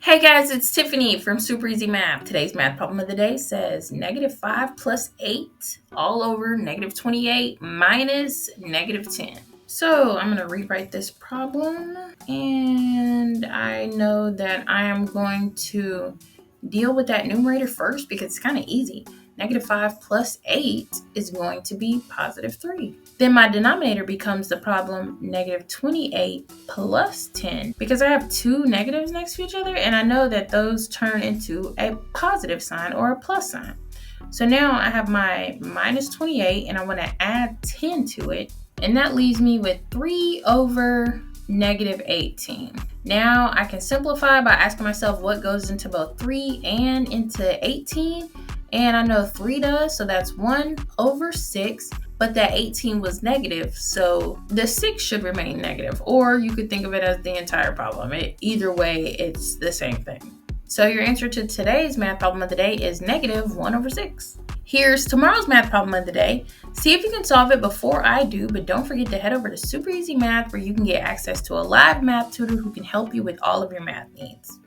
Hey guys, it's Tiffany from Super Easy Math. Today's math problem of the day says -5 plus 8 all over -28 minus -10. So I'm going to rewrite this problem, and I know that I am going to deal with that numerator first because it's kind of easy. -5 plus 8 is going to be +3. Then my denominator becomes the problem -28 plus 10 because I have two negatives next to each other, and I know that those turn into a positive sign or a plus sign. So now I have my -28 and I want to add 10 to it, and that leaves me with 3 over -18. Now I can simplify by asking myself what goes into both 3 and into 18. And I know 3 does, so that's 1 over 6. But that 18 was negative, so the 6 should remain negative. Or you could think of it as the entire problem. Either way, it's the same thing. So your answer to today's math problem of the day is -1 over 6. Here's tomorrow's math problem of the day. See if you can solve it before I do, but don't forget to head over to Super Easy Math where you can get access to a live math tutor who can help you with all of your math needs.